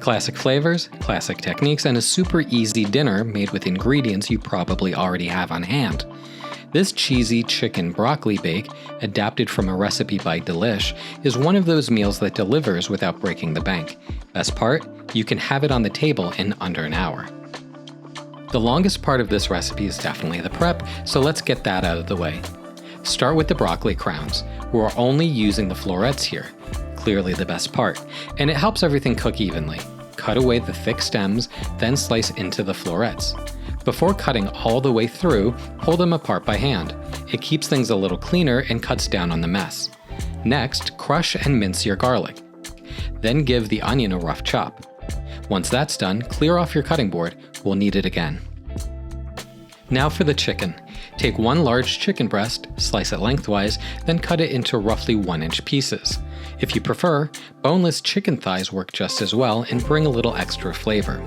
Classic flavors, classic techniques, and a super easy dinner made with ingredients you probably already have on hand. This cheesy chicken broccoli bake, adapted from a recipe by Delish, is one of those meals that delivers without breaking the bank. Best part? You can have it on the table in under an hour. The longest part of this recipe is definitely the prep, so let's get that out of the way. Start with the broccoli crowns. We're only using the florets here, clearly the best part, and it helps everything cook evenly. Cut away the thick stems, then slice into the florets. Before cutting all the way through, pull them apart by hand. It keeps things a little cleaner and cuts down on the mess. Next, crush and mince your garlic. Then give the onion a rough chop. Once that's done, clear off your cutting board. We'll need it again. Now for the chicken. Take one large chicken breast, slice it lengthwise, then cut it into roughly 1-inch pieces. If you prefer, boneless chicken thighs work just as well and bring a little extra flavor.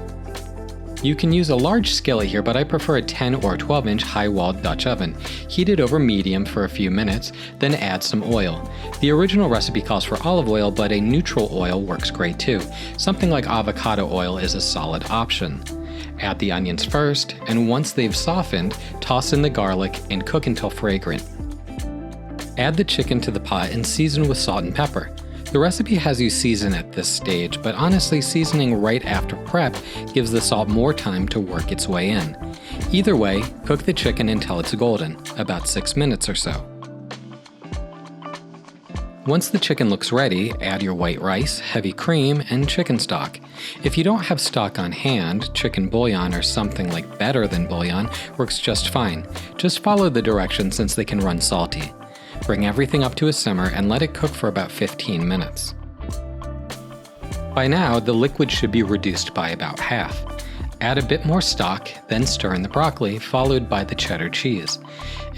You can use a large skillet here, but I prefer a 10 or 12-inch high-walled Dutch oven. Heat it over medium for a few minutes, then add some oil. The original recipe calls for olive oil, but a neutral oil works great too. Something like avocado oil is a solid option. Add the onions first, and once they've softened, toss in the garlic and cook until fragrant. Add the chicken to the pot and season with salt and pepper. The recipe has you season at this stage, but honestly, seasoning right after prep gives the salt more time to work its way in. Either way, cook the chicken until it's golden, about 6 minutes or so. Once the chicken looks ready, add your white rice, heavy cream, and chicken stock. If you don't have stock on hand, chicken bouillon or something like better than bouillon works just fine. Just follow the directions since they can run salty. Bring everything up to a simmer and let it cook for about 15 minutes. By now, the liquid should be reduced by about half. Add a bit more stock, then stir in the broccoli, followed by the cheddar cheese.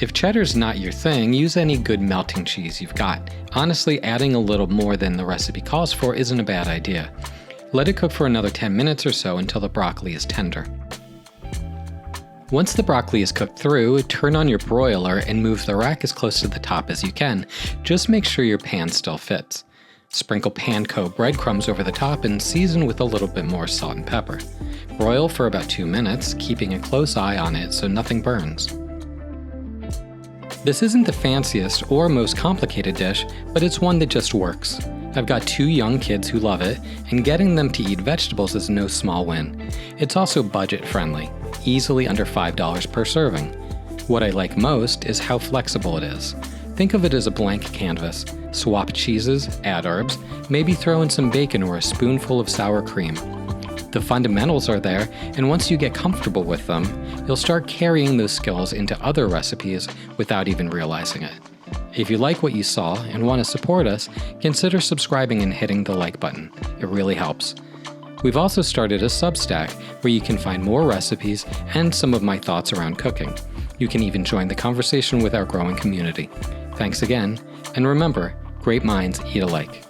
If cheddar's not your thing, use any good melting cheese you've got. Honestly, adding a little more than the recipe calls for isn't a bad idea. Let it cook for another 10 minutes or so until the broccoli is tender. Once the broccoli is cooked through, turn on your broiler and move the rack as close to the top as you can. Just make sure your pan still fits. Sprinkle panko breadcrumbs over the top and season with a little bit more salt and pepper. Broil for about 2 minutes, keeping a close eye on it so nothing burns. This isn't the fanciest or most complicated dish, but it's one that just works. I've got 2 young kids who love it, and getting them to eat vegetables is no small win. It's also budget-friendly, easily under $5 per serving. What I like most is how flexible it is. Think of it as a blank canvas. Swap cheeses, add herbs, maybe throw in some bacon or a spoonful of sour cream. The fundamentals are there, and once you get comfortable with them, you'll start carrying those skills into other recipes without even realizing it. If you like what you saw and want to support us, consider subscribing and hitting the like button. It really helps. We've also started a Substack where you can find more recipes and some of my thoughts around cooking. You can even join the conversation with our growing community. Thanks again, and remember, great minds eat alike.